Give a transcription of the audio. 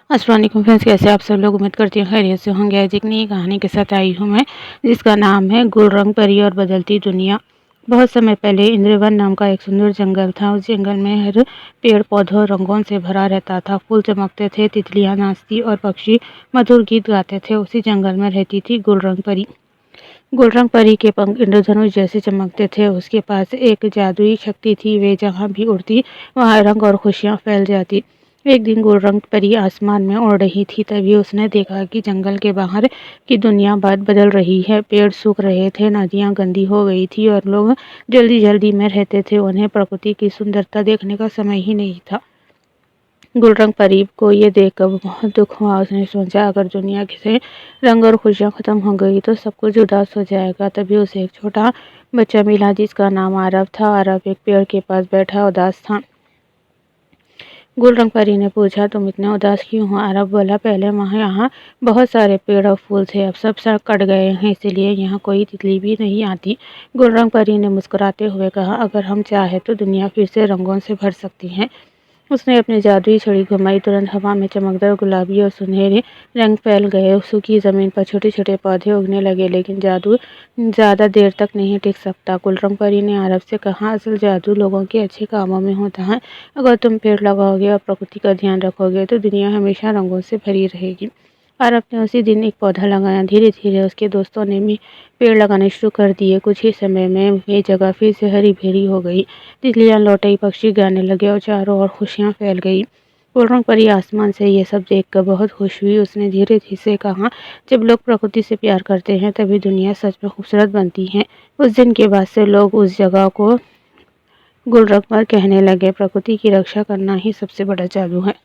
अस्सलाम वालेकुम फ्रेंड्स, कैसे आप सब लोग। उम्मीद करती हूँ खैरियत से होंगे। आज एक नई कहानी के साथ आई हूँ मैं, जिसका नाम है गुलरंग परी और बदलती दुनिया। बहुत समय पहले इंद्रवन नाम का एक सुंदर जंगल था। उस जंगल में हर पेड़ पौधों रंगों से भरा रहता था। फूल चमकते थे, तितलियाँ नाचती और पक्षी मधुर गीत गाते थे। उसी जंगल में रहती थी गुलरंग परी। गुलरंग परी के पंख इंद्रधनुष जैसे चमकते थे। उसके पास एक जादुई शक्ति थी। वे जहाँ भी उड़ती वहाँ रंग और खुशियाँ फैल जाती। एक दिन गुलरंग परी आसमान में उड़ रही थी, तभी उसने देखा कि जंगल के बाहर की दुनिया बदल रही है। पेड़ सूख रहे थे, नदियाँ गंदी हो गई थी और लोग जल्दी जल्दी में रहते थे। उन्हें प्रकृति की सुंदरता देखने का समय ही नहीं था। गुलरंग परी को ये देखकर बहुत दुख हुआ। उसने सोचा, अगर दुनिया से रंग और खुशियाँ खत्म हो गई तो सब कुछ उदास हो जाएगा। तभी उसे एक छोटा बच्चा मिला, जिसका नाम आरव था। आरव एक पेड़ के पास बैठा उदास था। गुलरंग परी ने पूछा, तुम इतने उदास क्यों हो? आरव बोला, पहले वहाँ यहाँ बहुत सारे पेड़ और फूल थे, अब सब कट गए हैं, इसीलिए यहाँ कोई तितली भी नहीं आती। गुलरंग परी ने मुस्कुराते हुए कहा, अगर हम चाहे तो दुनिया फिर से रंगों से भर सकती है। उसने अपनी जादुई छड़ी घुमाई। तुरंत हवा में चमकदार गुलाबी और सुनहरे रंग फैल गए। सूखी जमीन पर छोटे छोटे पौधे उगने लगे, लेकिन जादू ज्यादा देर तक नहीं टिक सकता। गुलरंग परी ने आरव से कहा, असल जादू लोगों के अच्छे कामों में होता है। अगर तुम पेड़ लगाओगे और प्रकृति का ध्यान रखोगे तो दुनिया हमेशा रंगों से भरी रहेगी। आरव ने उसी दिन एक पौधा लगाया। धीरे धीरे उसके दोस्तों ने भी पेड़ लगाने शुरू कर दिए। कुछ ही समय में वे जगह फिर से हरी भरी हो गई। तितलियां लौटी, पक्षी गाने लगे और चारों ओर खुशियां फैल गई। गुलरंग परी आसमान से ये सब देखकर बहुत खुश हुई। उसने धीरे धीरे से कहा, जब लोग प्रकृति से प्यार करते हैं तभी दुनिया सच में खूबसूरत बनती है। उस दिन के बाद से लोग उस जगह को गुलरंग पर कहने लगे, प्रकृति की रक्षा करना ही सबसे बड़ा जादू है।